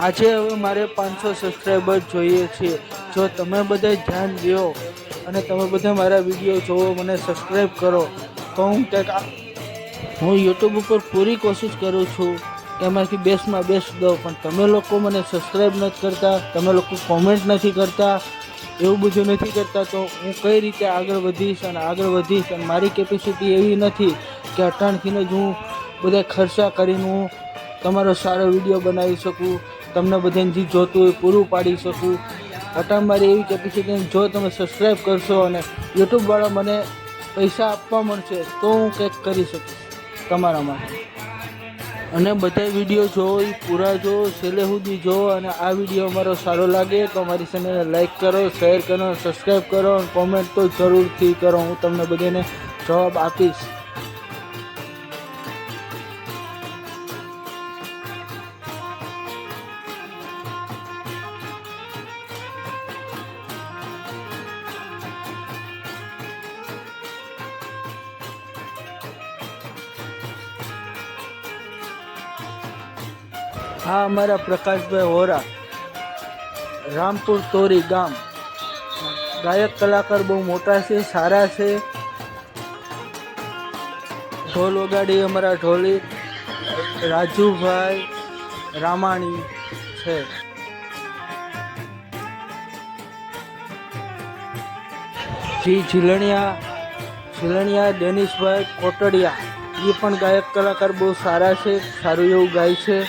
આજે હવે મારે 500 સબસ્ક્રાઈબર જોઈએ છે। જો તમે બધા ધ્યાન દો અને તમે બધા મારા વિડીયો જોવો, મને સબસ્ક્રાઈબ કરો તો હું યુટ્યુબ ઉપર પૂરી કોશિશ કરું છું કે એમાંથી બેસ્ટમાં બેસ્ટ દઉં, પણ તમે લોકો મને સબસ્ક્રાઈબ નથી કરતા, તમે લોકો કોમેન્ટ નથી કરતા, એવું બધું નથી કરતા, તો હું કઈ રીતે આગળ વધીશ અને મારી કેપેસિટી એવી નથી કે અટાણથીને જ હું બધા ખર્ચા કરીને હું તમારો સારો વિડીયો બનાવી શકું, તમને બધાને જે જોતું હોય પૂરું પાડી શકું। અટાણ મારી એવી કેપેસિટી, જો તમે સબસ્ક્રાઈબ કરશો અને યુટ્યુબવાળા મને પૈસા આપવા મળશે તો હું કંઈક કરી શકીશ તમારા માટે। અને બધા વિડીયો જોવો એ પૂરા જોવો, છેલ્લે સુધી જોવો, અને આ વિડીયો અમારો સારો લાગે તો અમારી ચેનલને લાઈક કરો, શેર કરો, સબસ્ક્રાઈબ કરો અને કોમેન્ટ તો જરૂરથી કરો, હું તમને બધાને જવાબ આપીશ। હા, અમારા પ્રકાશભાઈ હોરા, રામપુર તોરી ગામ, ગાયક કલાકાર બહુ મોટા છે, સારા છે। ઢોલ વગાડી અમારા ઢોલી રાજુભાઈ રામાણી છે। જી ઝીલણિયા ડેનિશભાઈ કોટડિયા, એ પણ ગાયક કલાકાર બહુ સારા છે, સારું એવું ગાય છે।